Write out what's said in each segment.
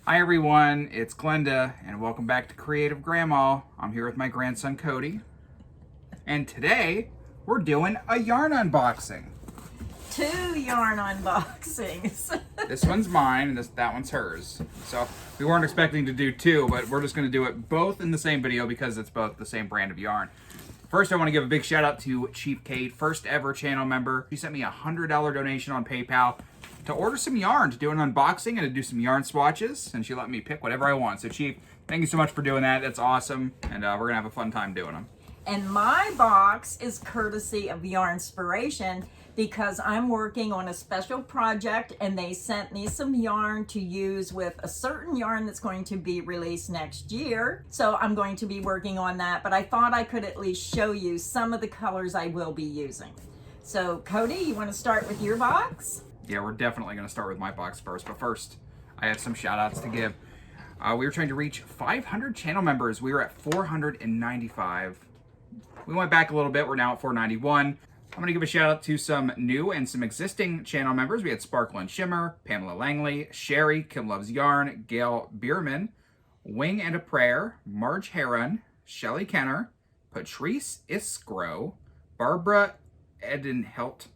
Hi everyone, it's Glenda, and welcome back to Creative Grandma. I'm here with my grandson Cody, and today we're doing a yarn unboxing. 2 yarn unboxings. This one's mine, and that one's hers. So we weren't expecting to do two, but we're just going to do it both in the same video because it's both the same brand of yarn. First, I want to give a big shout out to Chief Kate, first ever channel member. She sent me a $100 donation on PayPal to order some yarn, to do an unboxing and to do some yarn swatches, and she let me pick whatever I want. So Chief, thank you so much for doing that. That's awesome, and we're gonna have a fun time doing them. And my box is courtesy of Yarnspiration because I'm working on a special project and they sent me some yarn to use with a certain yarn that's going to be released next year. So I'm going to be working on that, but I thought I could at least show you some of the colors I will be using. So Cody, you want to start with your box? Yeah, we're definitely going to start with my box first, but first, I have some shout outs to give. We were trying to reach 500 channel members. We were at 495. We went back a little bit. We're now at 491. I'm going to give a shout out to some new and some existing channel members. We had Sparkle and Shimmer, Pamela Langley, Sherry, Kim Loves Yarn, Gail Bierman, Wing and a Prayer, Marge Heron, Shelly Kenner, Patrice Iskro, Barbara Edenhelt,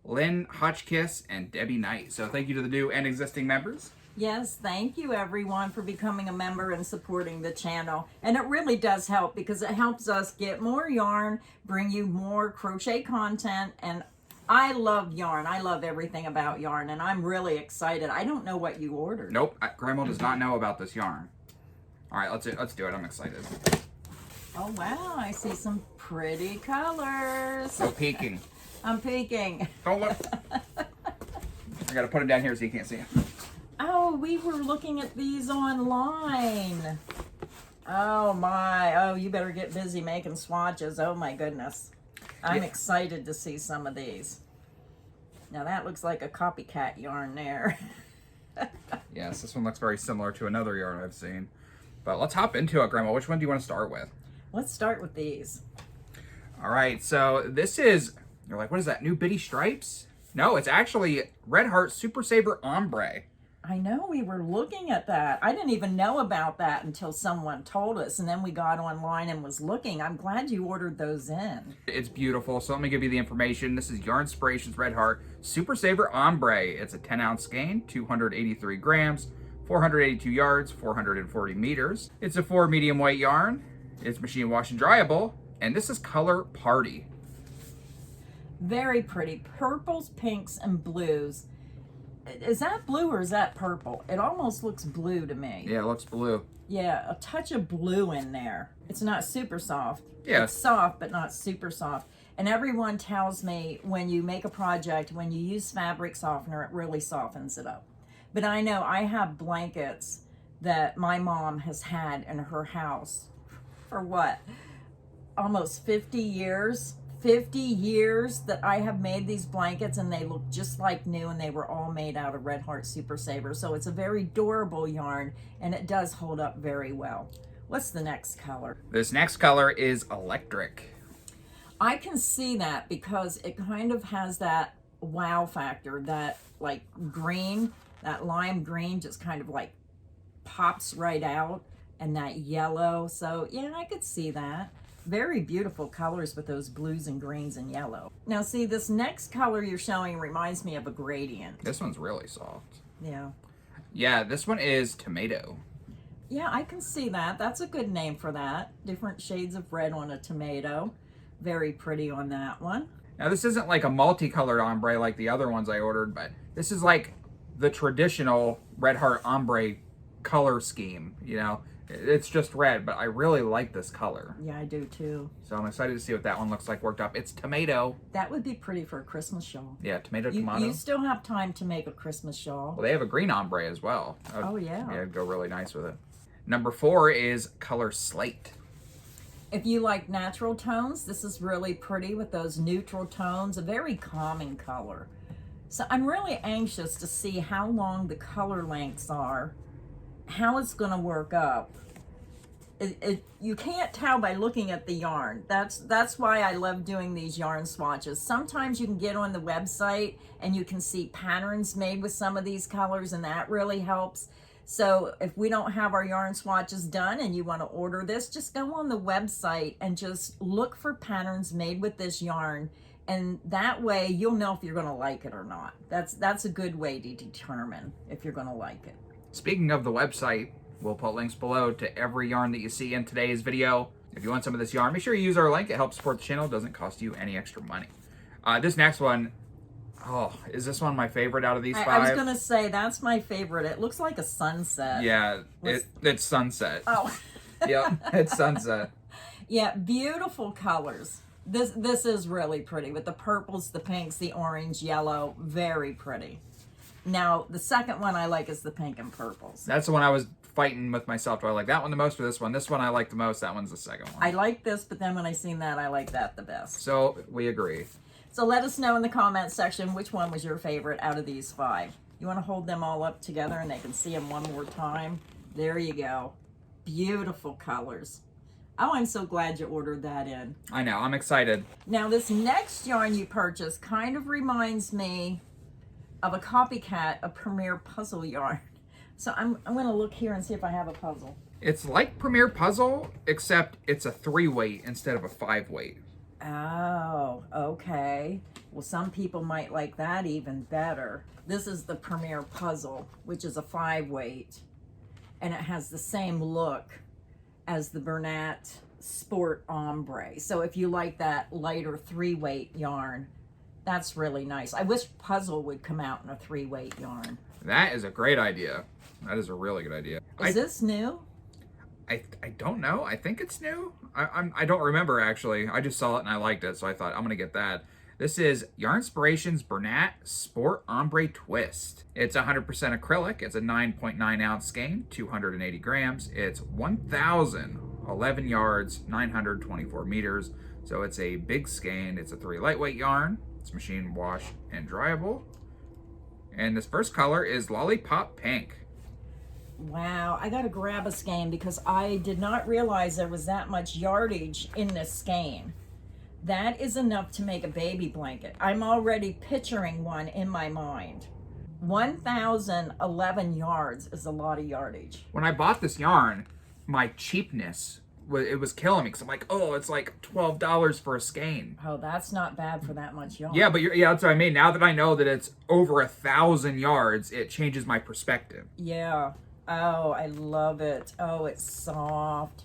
Lynn Hotchkiss, and Debbie Knight. So thank you to the new and existing members. Yes, thank you everyone for becoming a member and supporting the channel. And it really does help because it helps us get more yarn, bring you more crochet content, and I love yarn. I love everything about yarn, and I'm really excited. I don't know what you ordered. Nope, Grandma does not know about this yarn. All right, let's do it. I'm excited. Oh wow, I see some pretty colors. I'm peeking. I'm peeking. Don't look. I gotta put it down here so you can't see it. Oh, we were looking at these online. Oh my, oh, you better get busy making swatches. Oh my goodness. I'm excited to see some of these. Now that looks like a copycat yarn there. Yes, this one looks very similar to another yarn I've seen. But let's hop into it, Grandma. Which one do you want to start with? Let's start with these. All right, so this is, you're like, what is that, New Bitty Stripes? No, it's actually Red Heart Super Saver Ombre. I know, we were looking at that. I didn't even know about that until someone told us, and then we got online and was looking. I'm glad you ordered those in. It's beautiful, so let me give you the information. This is Yarnspirations Red Heart Super Saver Ombre. It's a 10-ounce skein, 283 grams, 482 yards, 440 meters. It's a 4 medium weight yarn. It's machine wash and dryable, and this is Color Party. Very pretty. Purples, pinks, and blues. Is that blue or is that purple? It almost looks blue to me. Yeah, it looks blue. Yeah, a touch of blue in there. It's not super soft. Yeah. It's soft, but not super soft. And everyone tells me when you make a project, when you use fabric softener, it really softens it up. But I know I have blankets that my mom has had in her house for what? Almost 50 years. 50 years that I have made these blankets, and they look just like new, and they were all made out of Red Heart Super Saver. So it's a very durable yarn, and it does hold up very well. What's the next color? This next color is Electric. I can see that because it kind of has that wow factor, that like green, that lime green just kind of like pops right out, and that yellow. So yeah, I could see that. Very beautiful colors with those blues and greens and yellow. Now see, this next color you're showing reminds me of a gradient. This one's really soft. Yeah. Yeah, this one is Tomato. Yeah, I can see that. That's a good name for that. Different shades of red on a tomato. Very pretty on that one. Now this isn't like a multicolored ombre like the other ones I ordered, but this is like the traditional Red Heart ombre color scheme, you know? It's just red, but I really like this color. Yeah, I do too. So I'm excited to see what that one looks like worked up. It's Tomato. That would be pretty for a Christmas shawl. Yeah, tomato. You still have time to make a Christmas shawl. Well, they have a green ombre as well. Oh, yeah. Yeah, it'd go really nice with it. Number 4 is Color Slate. If you like natural tones, this is really pretty with those neutral tones, a very calming color. So I'm really anxious to see how long the color lengths are, how it's going to work up. You can't tell by looking at the yarn. That's why I love doing these yarn swatches. Sometimes you can get on the website and you can see patterns made with some of these colors, and that really helps. So if we don't have our yarn swatches done and you want to order this, just go on the website and just look for patterns made with this yarn. And that way you'll know if you're going to like it or not. That's a good way to determine if you're going to like it. Speaking of the website, we'll put links below to every yarn that you see in today's video. If you want some of this yarn, make sure you use our link. It helps support the channel. It doesn't cost you any extra money. This next one, oh, is this one my favorite out of these 5? I was going to say, that's my favorite. It looks like a sunset. Yeah, it's sunset. Oh. Yep, it's sunset. Yeah, beautiful colors. This is really pretty with the purples, the pinks, the orange, yellow. Very pretty. Now, the second one I like is the pink and purples. That's the one I was fighting with myself. Do I like that one the most or this one? This one I like the most. That one's the second one. I like this, but then when I seen that, I like that the best. So we agree. So let us know in the comments section which one was your favorite out of these 5. You want to hold them all up together and they can see them one more time? There you go. Beautiful colors. Oh, I'm so glad you ordered that in. I know. I'm excited. Now, this next yarn you purchased kind of reminds me of a copycat of Premier Puzzle yarn. So I'm going to look here and see if I have a puzzle. It's like Premier Puzzle, except it's a 3-weight instead of a 5-weight. Oh, okay. Well, some people might like that even better. This is the Premier Puzzle, which is a 5-weight, and it has the same look as the Bernat Sport Ombre. So if you like that lighter 3-weight yarn, that's really nice. I wish Puzzle would come out in a 3-weight yarn. That is a great idea. That is a really good idea. Is this new? I don't know. I think it's new. I don't remember, actually. I just saw it and I liked it, so I thought I'm going to get that. This is Yarnspirations Bernat Sport Ombre Twist. It's 100% acrylic. It's a 9.9 ounce skein, 280 grams. It's 1,011 yards, 924 meters. So it's a big skein. It's a 3 lightweight yarn. It's machine wash and dryable. And this first color is Lollipop Pink. Wow, I gotta grab a skein because I did not realize there was that much yardage in this skein. That is enough to make a baby blanket. I'm already picturing one in my mind. 1,011 yards is a lot of yardage. When I bought this yarn, my cheapness, it was killing me because I'm like, oh, it's like $12 for a skein. Oh, that's not bad for that much yarn. Yeah, but that's what I mean. Now that I know that it's over 1,000 yards, it changes my perspective. Yeah. Oh, I love it. Oh, it's soft.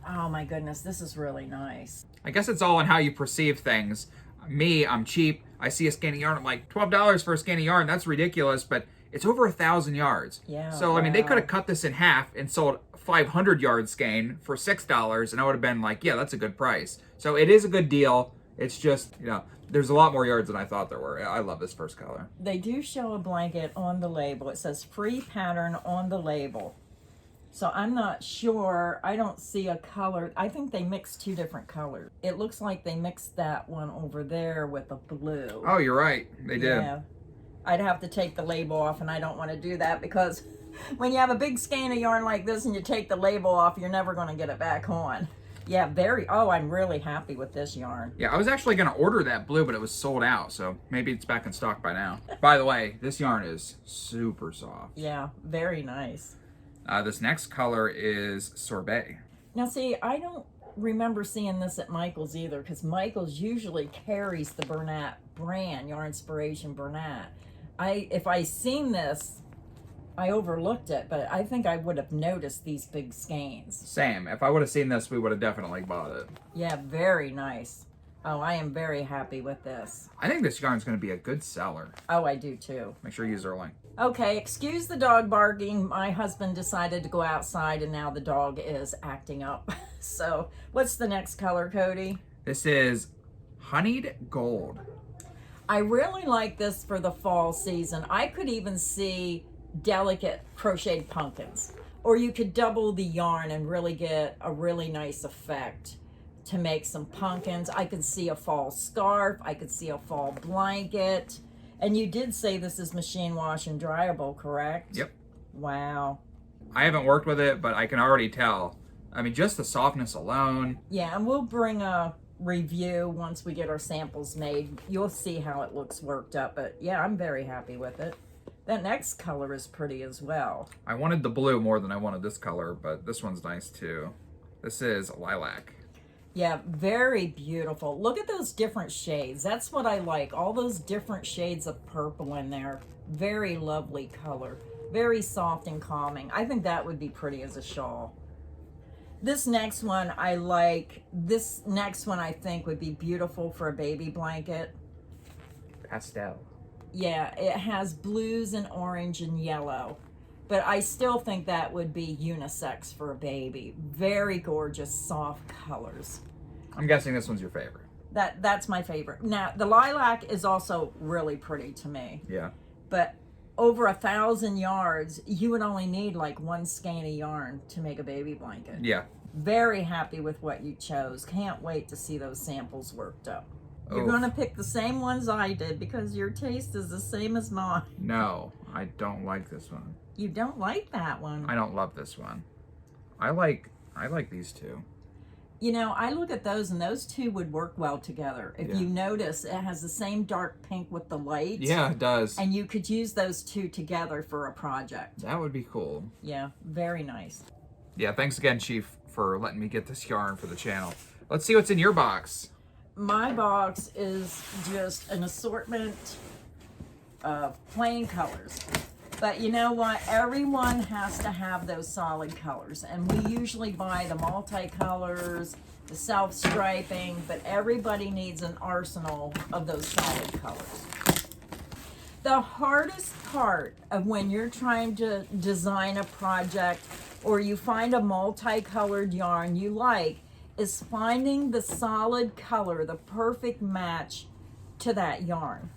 Oh my goodness, this is really nice. I guess it's all in how you perceive things. Me, I'm cheap. I see a skein of yarn, I'm like, $12 for a skein of yarn, that's ridiculous, but it's over 1,000 yards. Yeah. So, I mean, they could have cut this in half and sold 500 yard skein for $6, and I would have been like, yeah, that's a good price. So it is a good deal. It's just, there's a lot more yards than I thought there were. I love this first color. They do show a blanket on the label. It says free pattern on the label. So I'm not sure. I don't see a color. I think they mixed 2 different colors. It looks like they mixed that one over there with a blue. Oh, you're right. They did. Yeah. I'd have to take the label off, and I don't want to do that because when you have a big skein of yarn like this and you take the label off, you're never going to get it back on. Yeah, I'm really happy with this yarn. Yeah, I was actually going to order that blue, but it was sold out, so maybe it's back in stock by now. By the way, this yarn is super soft. Yeah, very nice. This next color is Sorbet. Now, see, I don't remember seeing this at Michael's either, because Michael's usually carries the Bernat brand, Yarnspiration Bernat. If I seen this, I overlooked it, but I think I would have noticed these big skeins. Same. If I would have seen this, we would have definitely bought it. Yeah, very nice. Oh, I am very happy with this. I think this yarn is going to be a good seller. Oh, I do too. Make sure you use our link. Okay, excuse the dog barking. My husband decided to go outside and now the dog is acting up. So, what's the next color, Cody? This is Honeyed Gold. I really like this for the fall season. I could even see delicate crocheted pumpkins, or you could double the yarn and really get a really nice effect to make some pumpkins. I could see a fall scarf. I could see a fall blanket. And you did say this is machine wash and dryable, correct? Yep. Wow. I haven't worked with it, but I can already tell. I mean, just the softness alone. Yeah, and we'll bring a review once we get our samples made. You'll see how it looks worked up, but yeah, I'm very happy with it. That next color is pretty as well. I wanted the blue more than I wanted this color, but this one's nice too. This is lilac. Yeah, very beautiful. Look at those different shades. That's what I like. All those different shades of purple in there. Very lovely color. Very soft and calming. I think that would be pretty as a shawl. This next one I like. This next one I think would be beautiful for a baby blanket. Pastel. Yeah, it has blues and orange and yellow. But I still think that would be unisex for a baby. Very gorgeous, soft colors. I'm guessing this one's your favorite. That's my favorite. Now, the lilac is also really pretty to me. Yeah. But over 1,000 yards, you would only need like one skein of yarn to make a baby blanket. Yeah. Very happy with what you chose. Can't wait to see those samples worked up. You're going to pick the same ones I did because your taste is the same as mine. No, I don't like this one. You don't like that one. I don't love this one. I like these two. You know, I look at those and those two would work well together. If you notice, it has the same dark pink with the light. Yeah, it does. And you could use those two together for a project. That would be cool. Yeah, very nice. Yeah, thanks again, Chief, for letting me get this yarn for the channel. Let's see what's in your box. My box is just an assortment of plain colors. But you know what? Everyone has to have those solid colors. And we usually buy the multicolors, the self-striping, but everybody needs an arsenal of those solid colors. The hardest part of when you're trying to design a project or you find a multicolored yarn you like is finding the solid color, the perfect match to that yarn.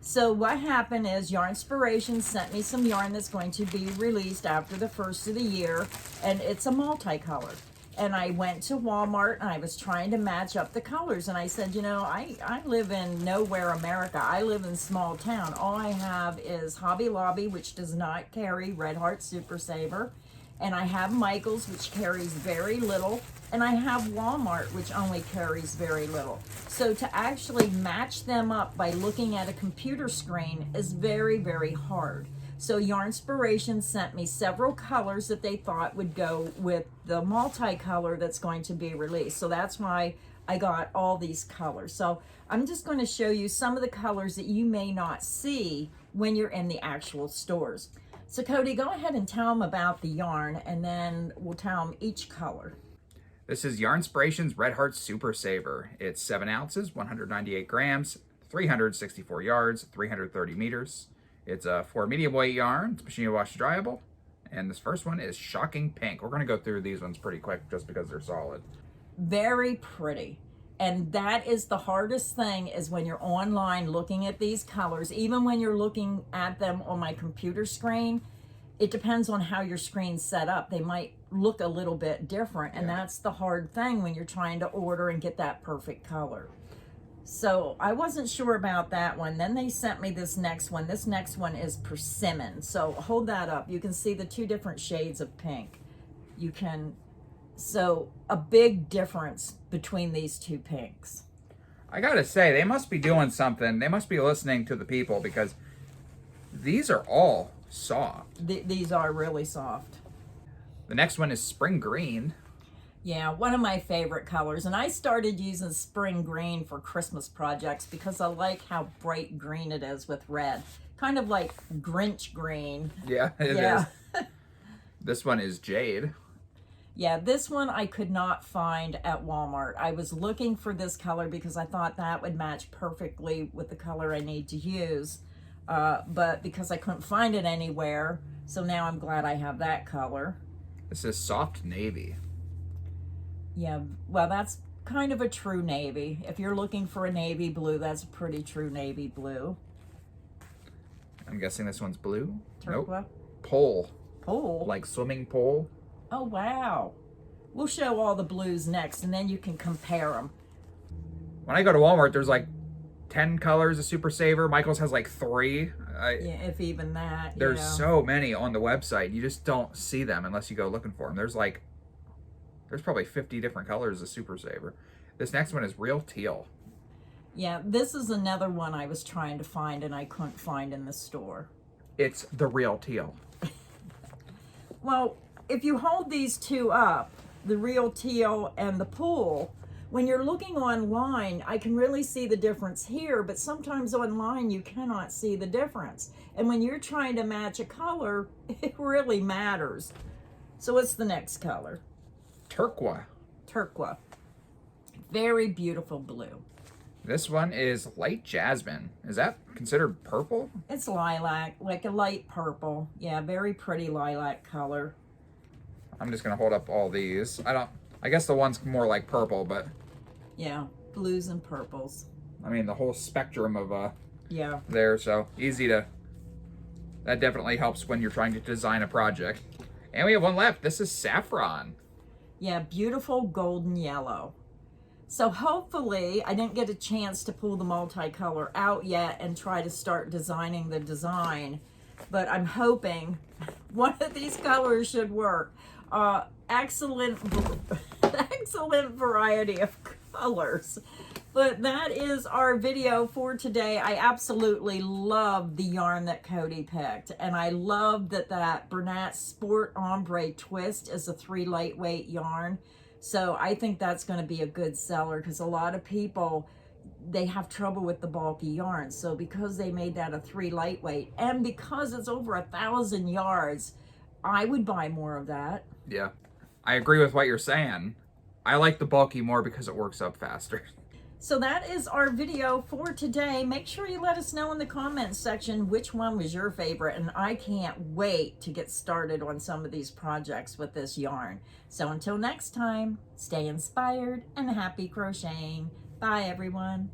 So what happened is Yarnspirations sent me some yarn that's going to be released after the first of the year, and it's a multicolor. And I went to Walmart and I was trying to match up the colors, and I said, you know, I live in nowhere America. I live in small town. All I have is Hobby Lobby, which does not carry Red Heart Super Saver, and I have Michael's, which carries very little, and I have Walmart, which only carries very little. So to actually match them up by looking at a computer screen is very, very hard. So Yarnspirations sent me several colors that they thought would go with the multicolor that's going to be released. So that's why I got all these colors. So I'm just going to show you some of the colors that you may not see when you're in the actual stores. So Cody, go ahead and tell them about the yarn, and then we'll tell them each color. This is Yarnspirations Red Heart Super Saver. It's 7 ounces, 198 grams, 364 yards, 330 meters. It's a 4 medium weight yarn. It's machine wash dryable. And this first one is Shocking Pink. We're going to go through these ones pretty quick just because they're solid. Very pretty. And that is the hardest thing, is when you're online looking at these colors, even when you're looking at them on my computer screen, it depends on how your screen's set up. They might look a little bit different, and that's the hard thing when you're trying to order and get that perfect color. So I wasn't sure about that one. Then they sent me this next one. This next one is Persimmon. So hold that up. You can see the two different shades of pink. You can, so a big difference between these two pinks. I gotta say, they must be doing something. They must be listening to the people, because these are all soft. These are really soft. The next one is Spring Green. Yeah, one of my favorite colors. And I started using spring green for Christmas projects because I like how bright green it is with red. Kind of like Grinch green. Yeah, it is. This one is Jade. Yeah, this one I could not find at Walmart. I was looking for this color because I thought that would match perfectly with the color I need to use. But because I couldn't find it anywhere, so now I'm glad I have that color. This is Soft Navy. Yeah, well, that's kind of a true navy. If you're looking for a navy blue, that's a pretty true navy blue. I'm guessing this one's blue. Turquoise? Nope. Pole. Pole? Like swimming pole. Oh, wow. We'll show all the blues next, and then you can compare them. When I go to Walmart, there's like 10 colors of Super Saver. Michael's has like 3. Yeah, if even that. There's so many on the website. You just don't see them unless you go looking for them. There's probably 50 different colors of Super Saver. This next one is Real Teal. Yeah, this is another one I was trying to find and I couldn't find in the store. it's the real teal. Well, if you hold these two up, the real teal and the pool, when you're looking online, I can really see the difference here, but sometimes online you cannot see the difference. And when you're trying to match a color, it really matters. So what's the next color? Turquoise. Turquoise. Very beautiful blue. This one is light jasmine. Is that considered purple? It's lilac, like a light purple. Yeah, very pretty lilac color. I'm just gonna hold up all these. I guess the one's more like purple, but Yeah, blues and purples. I mean the whole spectrum of Yeah. there, so that definitely helps when you're trying to design a project. And we have one left. This is saffron. Yeah, beautiful golden yellow. So hopefully, I didn't get a chance to pull the multicolor out yet and try to start designing the design, but I'm hoping one of these colors should work. Excellent variety of colors. But that is our video for today. I absolutely love the yarn that Cody picked. And I love that Bernat Sport Ombre twist is a 3 lightweight yarn. So I think that's going to be a good seller because a lot of people, they have trouble with the bulky yarn. So because they made that a 3 lightweight and because it's over 1,000 yards, I would buy more of that. Yeah, I agree with what you're saying. I like the bulky more because it works up faster. So that is our video for today. Make sure you let us know in the comments section which one was your favorite, and I can't wait to get started on some of these projects with this yarn. So until next time, stay inspired and happy crocheting. Bye everyone.